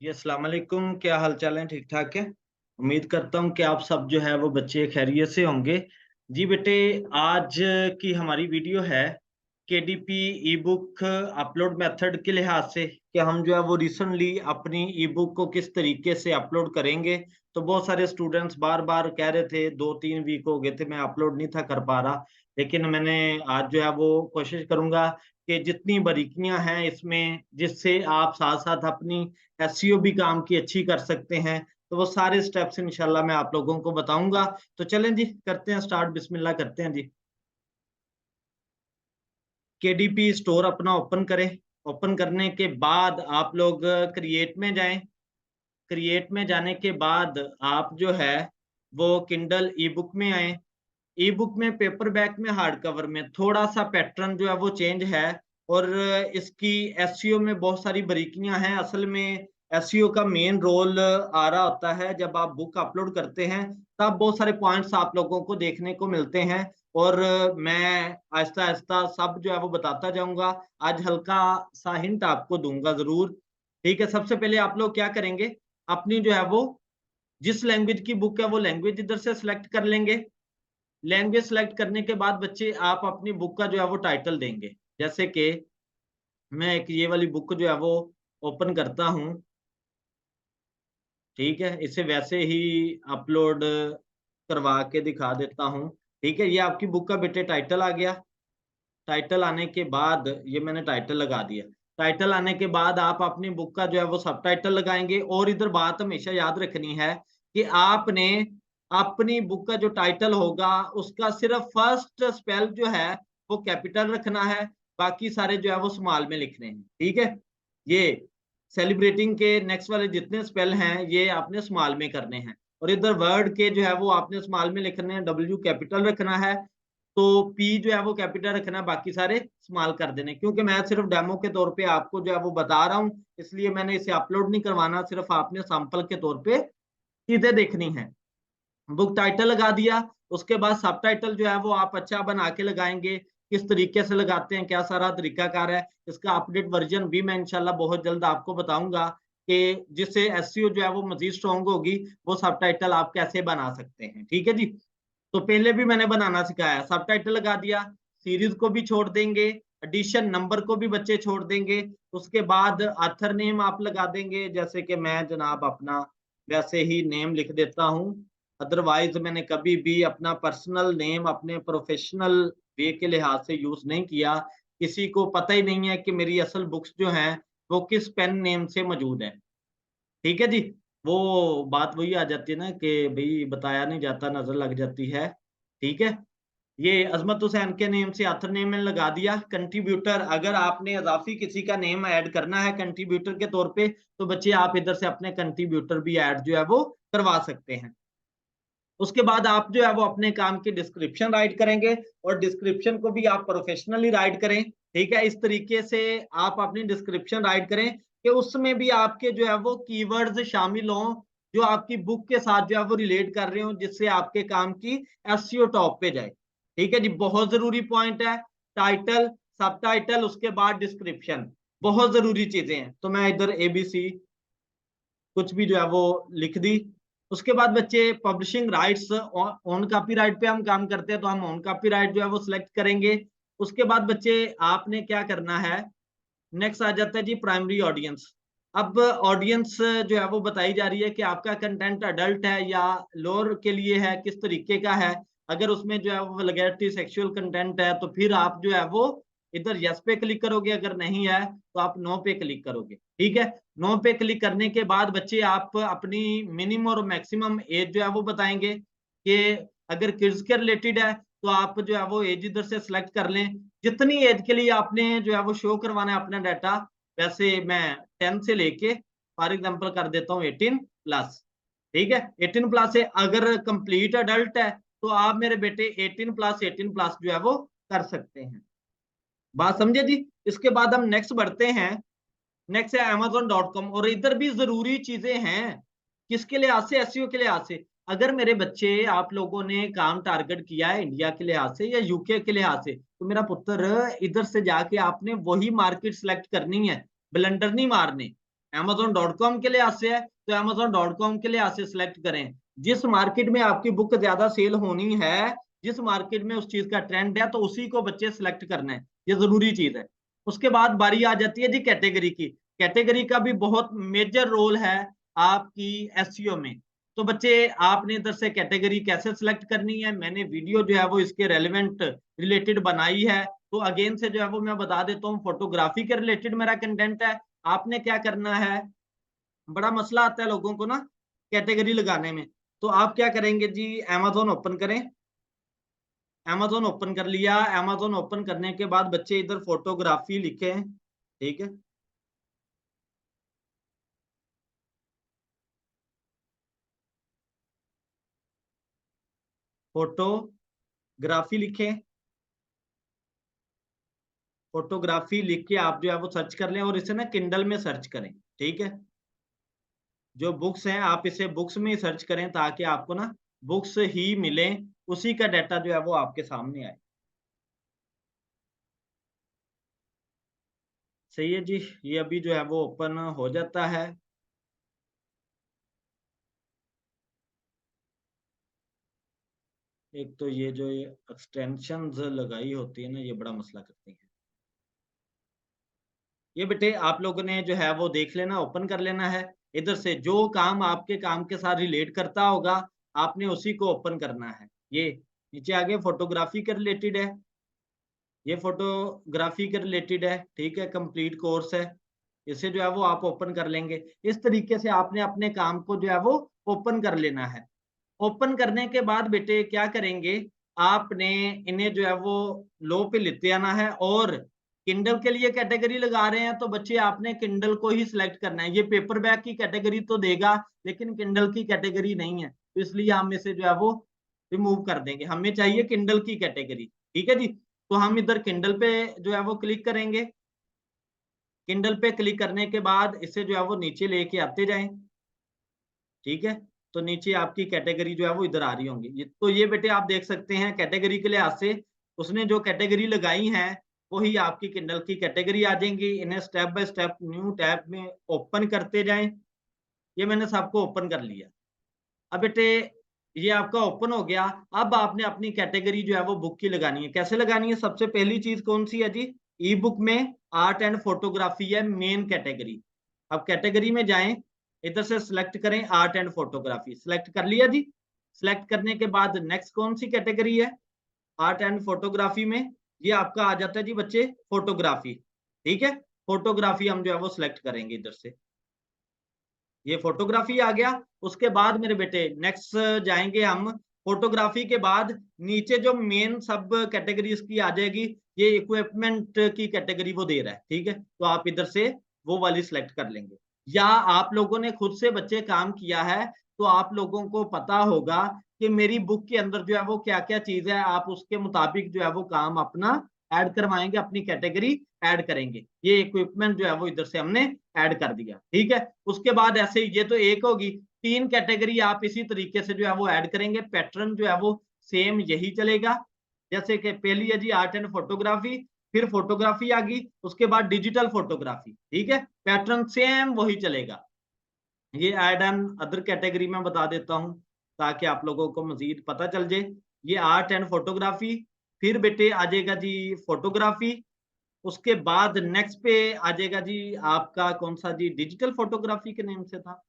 जी अस्सलाम वालेकुम। क्या हाल चाल है? ठीक ठाक है। उम्मीद करता हूँ कि आप सब जो है वो बच्चे खैरियत से होंगे। जी बेटे, आज की हमारी वीडियो है केडीपी ई बुक अपलोड मेथड के लिहाज से कि हम जो है वो रिसेंटली अपनी ई बुक को किस तरीके से अपलोड करेंगे। तो बहुत सारे स्टूडेंट्स बार बार कह रहे थे, 2-3 वीक हो गए थे मैं अपलोड नहीं था कर पा रहा, लेकिन मैंने आज जो है वो कोशिश करूंगा कि जितनी बारीकियां हैं इसमें, जिससे आप साथ साथ अपनी एसईओ भी काम की अच्छी कर सकते हैं, तो वो सारे स्टेप्स इंशाल्लाह मैं आप लोगों को बताऊंगा। तो चलें जी, करते हैं स्टार्ट, बिस्मिल्लाह करते हैं जी। केडीपी स्टोर अपना ओपन करें। ओपन करने के बाद आप लोग क्रिएट में जाएं। क्रिएट में जाने के बाद आप जो है वो किंडल ई बुक में आए। ई बुक में पेपर बैक में हार्ड कवर में थोड़ा सा पैटर्न जो है वो चेंज है, और इसकी एसईओ में बहुत सारी बारीकियां हैं। असल में एसईओ का मेन रोल आ रहा होता है जब आप बुक अपलोड करते हैं, तब बहुत सारे पॉइंट्स आप लोगों को देखने को मिलते हैं। और मैं आहिस्ता आहिस्ता सब जो है वो बताता जाऊंगा। आज हल्का सा हिंट आपको दूंगा जरूर। ठीक है, सबसे पहले आप लोग क्या करेंगे, अपनी जो है वो जिस लैंग्वेज की बुक है वो लैंग्वेज इधर से सिलेक्ट कर लेंगे। लैंग्वेज सेलेक्ट करने के बाद बच्चे आप अपनी बुक का जो है वो टाइटल देंगे। जैसे कि मैं एक ये वाली बुक जो है वो ओपन करता हूँ। ठीक है, इसे वैसे ही अपलोड करवा के दिखा देता हूँ। ठीक है, ये आपकी बुक का बेटे टाइटल आ गया। टाइटल आने के बाद ये मैंने टाइटल लगा दिया। टाइटल आने के बाद आप अपनी बुक का जो है वो सब टाइटल लगाएंगे। और इधर बात हमेशा याद रखनी है कि आपने अपनी बुक का जो टाइटल होगा उसका सिर्फ फर्स्ट स्पेल जो है वो कैपिटल रखना है, बाकी सारे जो है वो स्मॉल में लिखने हैं। ठीक है, ये सेलिब्रेटिंग के नेक्स्ट वाले जितने स्पेल हैं ये आपने स्मॉल में करने हैं। और इधर वर्ड के जो है वो आपने स्मॉल में लिखने हैं, डब्ल्यू कैपिटल रखना है, तो पी जो है वो कैपिटल रखना है, बाकी सारे स्मॉल कर देने। क्योंकि मैं सिर्फ डेमो के तौर पे आपको जो है वो बता रहा हूँ, इसलिए मैंने इसे अपलोड नहीं करवाना, सिर्फ आपने सैंपल के तौर पे चीजें देखनी है। बुक टाइटल लगा दिया, उसके बाद सब टाइटल जो है वो आप अच्छा बना के लगाएंगे। किस तरीके से लगाते हैं, क्या सारा तरीकाकार है, इसका अपडेट वर्जन भी मैं इंशाल्लाह बहुत जल्द आपको बताऊंगा कि जिससे एसईओ जो है वो मजीद स्ट्रॉन्ग होगी, वो सब टाइटल आप कैसे बना सकते हैं। ठीक है जी, तो पहले भी मैंने बनाना सिखाया। सब टाइटल लगा दिया, सीरीज को भी छोड़ देंगे, एडिशन नंबर को भी बच्चे छोड़ देंगे। उसके बाद ऑथर नेम आप लगा देंगे, जैसे कि मैं जनाब अपना वैसे ही नेम लिख देता हूँ। अदरवाइज मैंने कभी भी अपना पर्सनल नेम अपने प्रोफेशनल वे के लिहाज से यूज नहीं किया। किसी को पता ही नहीं है कि मेरी असल बुक्स जो हैं वो किस पेन नेम से मौजूद है। ठीक है जी, वो बात वही आ जाती है ना कि भाई बताया नहीं जाता, नजर लग जाती है। ठीक है, ये अजमत हुसैन के नेम से आथर नेम में लगा दिया। कंट्रीब्यूटर, अगर आपने अजाफी किसी का नेम ऐड करना है कंट्रीब्यूटर के तौर पे, तो बच्चे आप इधर से अपने कंट्रीब्यूटर भी ऐड जो है वो करवा सकते हैं। उसके बाद आप जो है वो अपने काम की डिस्क्रिप्शन राइट करेंगे, और डिस्क्रिप्शन को भी आप प्रोफेशनली राइट करें। ठीक है, इस तरीके से आप अपनी डिस्क्रिप्शन राइट करें कि उसमें भी आपके जो है वो कीवर्ड्स शामिल हों, जो आपकी बुक के साथ जो है वो रिलेट कर रहे हो, जिससे आपके काम की एसईओ टॉप पे जाए। ठीक है जी, बहुत जरूरी पॉइंट है। टाइटल, सब टाइटल, उसके बाद डिस्क्रिप्शन, बहुत जरूरी चीजें हैं। तो मैं इधर एबीसी कुछ भी जो है वो लिख दी। उसके बाद बच्चे पब्लिशिंग राइट्स, ऑन कॉपीराइट पे हम काम करते हैं तो हम ऑन कॉपीराइट जो है वो सिलेक्ट करेंगे। उसके बाद बच्चे आपने क्या करना है, नेक्स्ट आ जाता है जी प्राइमरी ऑडियंस। अब ऑडियंस जो है वो बताई जा रही है कि आपका कंटेंट अडल्ट है या लोअर के लिए है, किस तरीके का है। अगर उसमें जो है वो वल्गैरिटी सेक्सुअल कंटेंट है तो फिर आप जो है वो इधर यस पे क्लिक करोगे, अगर नहीं है तो आप नो पे क्लिक करोगे। ठीक है, नो पे क्लिक करने के बाद बच्चे आप अपनी मिनिमम और मैक्सिमम एज जो है वो बताएंगे कि अगर किड्स के रिलेटेड है तो आप जो है वो एज इधर से सिलेक्ट कर लें, जितनी एज के लिए आपने जो है वो शो करवाना है अपना डाटा। वैसे मैं 10 से लेके फॉर एग्जांपल कर देता हूँ 18+। ठीक है, 18+ है। अगर कंप्लीट अडल्ट है तो आप मेरे बेटे 18+, जो है वो कर सकते हैं। बात समझे जी। इसके बाद हम नेक्स्ट बढ़ते हैं। नेक्स्ट है amazon.com, और इधर भी जरूरी चीजें हैं। किसके लिहाज से? एसईओ के लिहाज से। अगर मेरे बच्चे आप लोगों ने काम टारगेट किया है इंडिया के लिहाज से या यूके के लिहाज से, तो मेरा पुत्र इधर से जाके आपने वही मार्केट सिलेक्ट करनी है, ब्लंडर नहीं मारने। amazon.com के लिहाज से है तो amazon.com के लिहाज से सिलेक्ट करें। जिस मार्केट में आपकी बुक ज्यादा सेल होनी है, जिस मार्केट में उस चीज का ट्रेंड है, तो उसी को बच्चे सिलेक्ट करना है, ये जरूरी चीज है। उसके बाद बारी आ जाती है जी कैटेगरी की। कैटेगरी का भी बहुत मेजर रोल है आपकी एसईओ में। तो बच्चे आपने इधर से कैटेगरी कैसे सिलेक्ट करनी है, मैंने वीडियो जो है वो इसके रेलेवेंट रिलेटेड बनाई है। तो अगेन से जो है वो मैं बता देता हूँ, फोटोग्राफी के रिलेटेड मेरा कंटेंट है। आपने क्या करना है, बड़ा मसला आता है लोगों को ना कैटेगरी लगाने में। तो आप क्या करेंगे जी, अमेजोन ओपन करें। अमेजोन ओपन कर लिया। अमेजोन ओपन करने के बाद बच्चे इधर फोटोग्राफी लिखें, ठीक है। फोटोग्राफी लिखें। फोटोग्राफी लिख के आप जो है वो सर्च कर लें, और इसे ना किंडल में सर्च करें, ठीक है। जो बुक्स हैं आप इसे बुक्स में सर्च करें, ताकि आपको ना बुक्स ही मिले, उसी का डाटा जो है वो आपके सामने आए। सही है जी, ये अभी जो है वो ओपन हो जाता है। एक तो ये जो ये एक्सटेंशंस लगाई होती है ना, ये बड़ा मसला करती है। ये बेटे आप लोगों ने जो है वो देख लेना, ओपन कर लेना है। इधर से जो काम आपके काम के साथ रिलेट करता होगा, आपने उसी को ओपन करना है। ये नीचे आगे फोटोग्राफी के रिलेटेड है, ये फोटोग्राफी के रिलेटेड है, ठीक है, कंप्लीट कोर्स है। इसे जो है वो आप ओपन कर लेंगे। इस तरीके से आपने अपने काम को जो है वो ओपन कर लेना है। ओपन करने के बाद बेटे क्या करेंगे, आपने इन्हें जो है वो लो पे लेते आना है। और किंडल के लिए कैटेगरी लगा रहे हैं तो बच्चे आपने किंडल को ही सिलेक्ट करना है। ये पेपर बैग की कैटेगरी तो देगा, लेकिन किंडल की कैटेगरी नहीं है, तो इसलिए हम इसे जो है वो रिमूव कर देंगे। हमें चाहिए किंडल की कैटेगरी, ठीक है जी। तो हम इधर किंडल पे जो है वो क्लिक करेंगे। किंडल पे क्लिक करने के बाद इसे जो है वो नीचे लेके आते जाएं, ठीक है। तो नीचे आपकी कैटेगरी जो है वो इधर आ रही होंगी। तो ये बेटे आप देख सकते हैं कैटेगरी के लिहाज से उसने जो कैटेगरी लगाई है वही आपकी किंडल की कैटेगरी आ जाएंगी। इन्हें step by step new tab में ओपन करते जाएं। ये मैंने सबको ओपन कर लिया। अब बेटे ये आपका ओपन हो गया। अब आपने अपनी कैटेगरी जो है वो बुक की लगानी है। कैसे लगानी है, सबसे पहली चीज कौन सी है जी, ई बुक में आर्ट एंड फोटोग्राफी है मेन कैटेगरी। अब कैटेगरी में जाएं, इधर से सिलेक्ट करें आर्ट एंड फोटोग्राफी, सिलेक्ट कर लिया जी। सिलेक्ट करने के बाद नेक्स्ट कौन सी कैटेगरी है, आर्ट एंड फोटोग्राफी में ये आपका आ जाता है जी बच्चे फोटोग्राफी, ठीक है। फोटोग्राफी हम जो है वो सिलेक्ट करेंगे इधर से, ये फोटोग्राफी आ गया। उसके बाद मेरे बेटे नेक्स्ट जाएंगे हम। फोटोग्राफी के बाद नीचे जो मेन सब कैटेगरीज की आ जाएगी, ये इक्विपमेंट की कैटेगरी वो दे रहा है, ठीक है। तो आप इधर से वो वाली सिलेक्ट कर लेंगे। या आप लोगों ने खुद से बच्चे काम किया है तो आप लोगों को पता होगा कि मेरी बुक के अंदर जो है वो क्या क्या चीज है, आप उसके मुताबिक जो है वो काम अपना ऐड करवाएंगे, अपनी कैटेगरी ऐड करेंगे। ये इक्विपमेंट जो है वो इधर से हमने ऐड कर दिया, ठीक है। उसके बाद ऐसे ही ये तो एक होगी, तीन कैटेगरी आप इसी तरीके से जो है वो ऐड करेंगे। पैटर्न जो है वो सेम यही चलेगा। जैसे कि पहली है जी आर्ट एंड फोटोग्राफी, फिर फोटोग्राफी आ गई, उसके बाद डिजिटल फोटोग्राफी, ठीक है। पैटर्न सेम वही चलेगा। ये ऐड एंड अदर कैटेगरी में बता देता हूं ताकि आप लोगों को मजीद पता चल जाए। ये आर्ट एंड फोटोग्राफी, फिर बेटे आ जाएगा जी फोटोग्राफी। उसके बाद नेक्स्ट पे आ जाएगा जी आपका कौन सा जी, डिजिटल फोटोग्राफी के नेम से था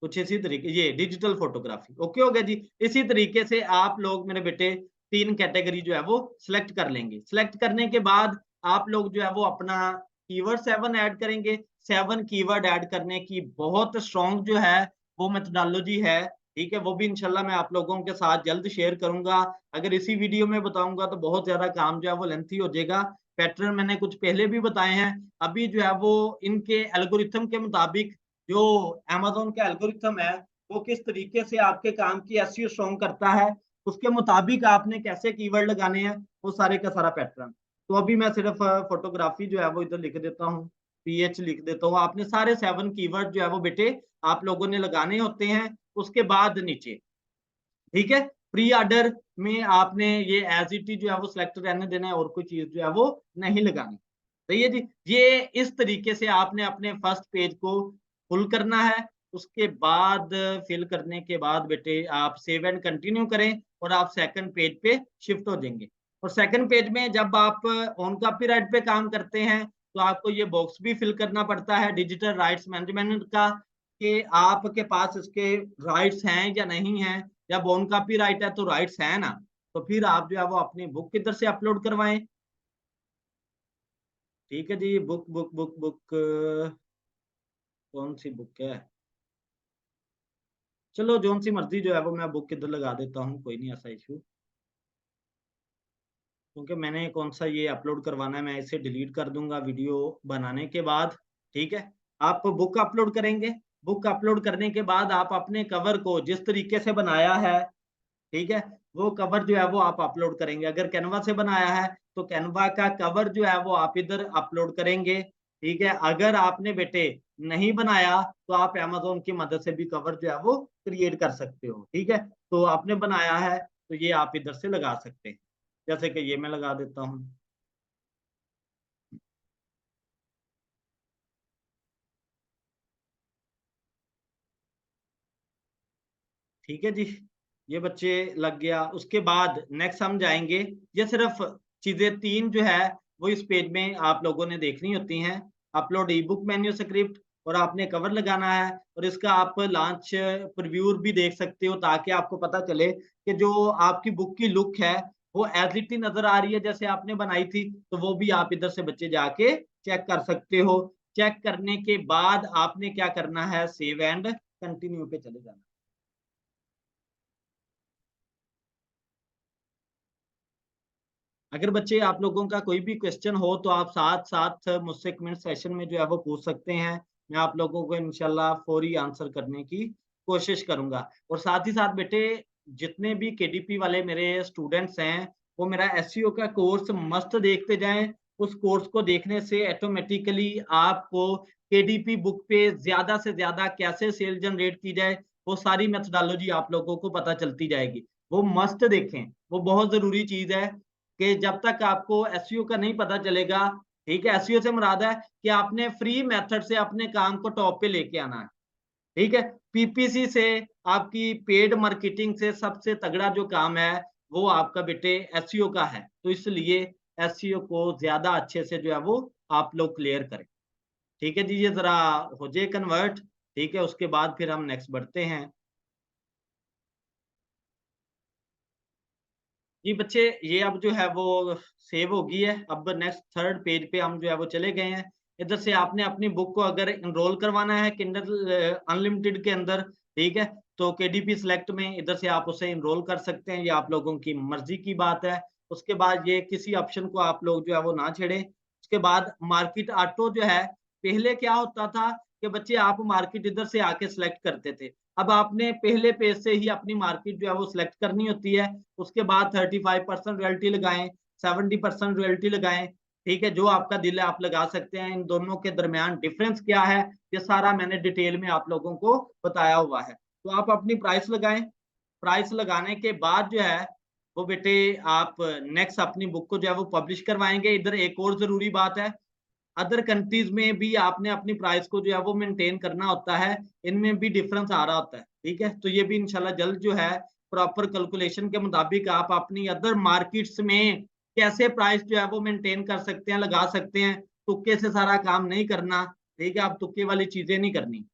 कुछ इसी तरीके, ये डिजिटल फोटोग्राफी, ओके हो गया जी। इसी तरीके से आप लोग मेरे बेटे तीन कैटेगरी जो है वो सिलेक्ट कर लेंगे। सिलेक्ट करने के बाद आप लोग जो है वो अपना कीवर्ड 7 ऐड करेंगे। 7 कीवर्ड ऐड करने की बहुत स्ट्रॉन्ग जो है वो मेथोडोलॉजी है, ठीक है। वो भी इंशाल्लाह मैं आप लोगों के साथ जल्द शेयर करूंगा। अगर इसी वीडियो में बताऊंगा तो बहुत ज्यादा काम जो है वो लेंथी हो जाएगा। पैटर्न मैंने कुछ पहले भी बताए हैं। अभी जो है वो इनके एल्गोरिथम के मुताबिक जो अमेज़न का एल्गोरिथम है वो किस तरीके से आपके काम की एसईओ स्ट्रॉन्ग करता है, उसके मुताबिक आपने कैसे कीवर्ड लगाने हैं, वो सारे का सारा पैटर्न। तो अभी मैं सिर्फ फोटोग्राफी जो है वो इधर लिख देता हूँ, पीएच लिख देता हूँ। आपने सारे 7 कीवर्ड जो है वो बेटे आप लोगों ने लगाने होते हैं। उसके बाद नीचे, ठीक है, प्री ऑर्डर में आपने ये एज इट इज जो है वो सिलेक्ट रहने देना है, और कोई चीज जो है वो नहीं लगानी। सही है जी। ये इस तरीके से आपने अपने फर्स्ट पेज को फुल करना है। उसके बाद फिल करने के बाद बेटे आप सेव एंड कंटिन्यू करें और आप सेकंड पेज पे शिफ्ट हो जाएंगे। और सेकंड पेज में जब आप ऑन कॉपीराइट पे काम करते हैं तो आपको ये बॉक्स भी फिल करना पड़ता है डिजिटल राइट्स मैनेजमेंट का, कि आपके पास इसके राइट्स हैं या नहीं हैं। जब ऑन कॉपीराइट है तो राइट्स है ना, तो फिर आप जो है वो अपनी बुक किधर से अपलोड करवाएं। ठीक है जी। बुक बुक बुक बुक कौन सी बुक है? चलो जोन सी मर्जी जो है वो मैं बुक इधर लगा देता हूँ, कोई नहीं ऐसा इशू। क्योंकि मैंने कौन सा ये अपलोड करवाना है, मैं इसे डिलीट कर दूंगा वीडियो बनाने के बाद। ठीक है, आप बुक अपलोड करेंगे। बुक अपलोड करने के बाद आप अपने कवर को जिस तरीके से बनाया है, ठीक है, वो कवर जो है वो आप अपलोड करेंगे। अगर कैनवा से बनाया है तो कैनवा का कवर जो है वो आप इधर अपलोड करेंगे। ठीक है, अगर आपने बेटे नहीं बनाया तो आप अमेज़न की मदद से भी कवर जो है वो क्रिएट कर सकते हो। ठीक है, तो आपने बनाया है तो ये आप इधर से लगा सकते हैं। जैसे कि ये मैं लगा देता हूँ। ठीक है जी, ये बच्चे लग गया। उसके बाद नेक्स्ट हम जाएँगे, ये सिर्फ़ चीज़ें 3 जो है वो इस पेज में आप लोगों ने देखनी होती हैं। अपलोड ई-बुक मैन्युस्क्रिप्ट और आपने कवर लगाना है और इसका आप लॉन्च प्रीव्यू भी देख सकते हो ताकि आपको पता चले कि जो आपकी बुक की लुक है वो एज़ इट इज़ नज़र आ रही है जैसे आपने बनाई थी, तो वो भी आप इधर से बच्चे जाके चेक कर सकते हो। चेक करने के बाद आपने क्या करना है, सेव एंड कंटिन्यू पे चले जाना। अगर बच्चे आप लोगों का कोई भी क्वेश्चन हो तो आप साथ-साथ मुझसे कमेंट सेशन में जो है वो पूछ सकते हैं। मैं आप लोगों को इंशाल्लाह फ़ौरी आंसर करने की कोशिश करूँगा। और साथ ही साथ बेटे जितने भी केडीपी वाले मेरे स्टूडेंट्स हैं, वो मेरा एसईओ का कोर्स मस्ट देखते जाएँ। उस कोर्स को देखने से ऑटोमैटिकली आपको केडीपी बुक पे ज़्यादा से ज़्यादा कैसे सेल जनरेट की जाए, वो सारी मेथोडोलॉजी आप लोगों को पता चलती जाएगी। वो मस्ट देखें, वो बहुत ज़रूरी चीज़ है। कि जब तक आपको एसईओ का नहीं पता चलेगा, ठीक है? एसईओ से मुराद है कि आपने फ्री मेथड से अपने काम को टॉप पे लेके आना है, ठीक है? पीपीसी से, आपकी पेड मार्केटिंग से सबसे तगड़ा जो काम है, वो आपका बेटे एसईओ का है। तो इसलिए एसईओ को ज़्यादा अच्छे से जो है वो आप लोग क्लियर करें। ठीक है जी, ये ज़रा हो जाए कन्वर्ट, ठीक है? उसके बाद फिर हम नेक्स्ट बढ़ते हैं। जी बच्चे, ये अब जो है वो सेव हो गई है। अब नेक्स्ट थर्ड पेज पे हम जो है वो चले गए हैं। इधर से आपने अपनी बुक को अगर एनरोल करवाना है किंडल अनलिमिटेड के अंदर, ठीक है? तो केडीपी सिलेक्ट में इधर से आप उसे एनरोल कर सकते हैं, ये आप लोगों की मर्ज़ी की बात है। उसके बाद ये किसी ऑप्शन को आप लोग जो है वो ना छेड़ें। उसके बाद मार्केट ऑटो जो है, पहले क्या होता था कि बच्चे आप मार्केट इधर से आके सिलेक्ट करते थे। अब आपने पहले पेज से ही अपनी मार्केट जो है वो सिलेक्ट करनी होती है। उसके बाद 35% रॉयल्टी लगाएँ, 70% रॉयल्टी लगाएँ, ठीक है? जो आपका दिल है आप लगा सकते हैं। इन दोनों के दरमियान डिफरेंस क्या है, ये सारा मैंने डिटेल में आप लोगों को बताया हुआ है। तो आप अपनी प्राइस लगाएँ, प्राइस लगाने के बाद जो है, वो बेटे आप नेक्स्ट अपनी बुक को जो है वो पब्लिश करवाएँगे। इधर एक और ज़रूरी बात है, अदर कंट्रीज़ में भी आपने अपनी प्राइस को जो है वो मेंटेन करना होता है, इनमें भी डिफरेंस आ रहा होता है, ठीक है? तो ये भी इंशाल्लाह जल्द जो है प्रॉपर कैलकुलेशन के मुताबिक आप अपनी अदर मार्केट्स में कैसे प्राइस जो है वो मेंटेन कर सकते हैं, लगा सकते हैं। तुक्के से सारा काम नहीं करना, ठीक है? आप तुक्के वाली चीज़ें नहीं करनी।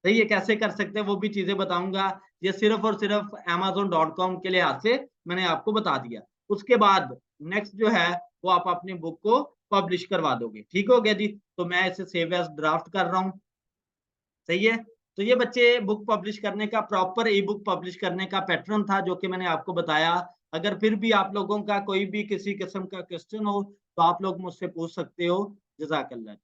सही है, कैसे कर सकते हैं वो भी चीज़ें बताऊँगा। ये सिर्फ़ और सिर्फ़ amazon.com के लिहाज़ से मैंने आपको बता दिया। उसके बाद नेक्स्ट जो है वो आप अपनी बुक को पब्लिश करवा दोगे। ठीक हो गया जी? तो मैं इसे सेव एज़ ड्राफ्ट कर रहा हूँ। सही है? तो ये बच्चे बुक पब्लिश करने का प्रॉपर ई-बुक पब्लिश करने का पैटर्न था जो कि मैंने आपको बताया। अगर फिर भी आप लोगों का कोई भी किसी किस्म का क्वेश्चन हो तो आप लोग मुझसे पूछ सकते हो। जज़ाकल्लाह।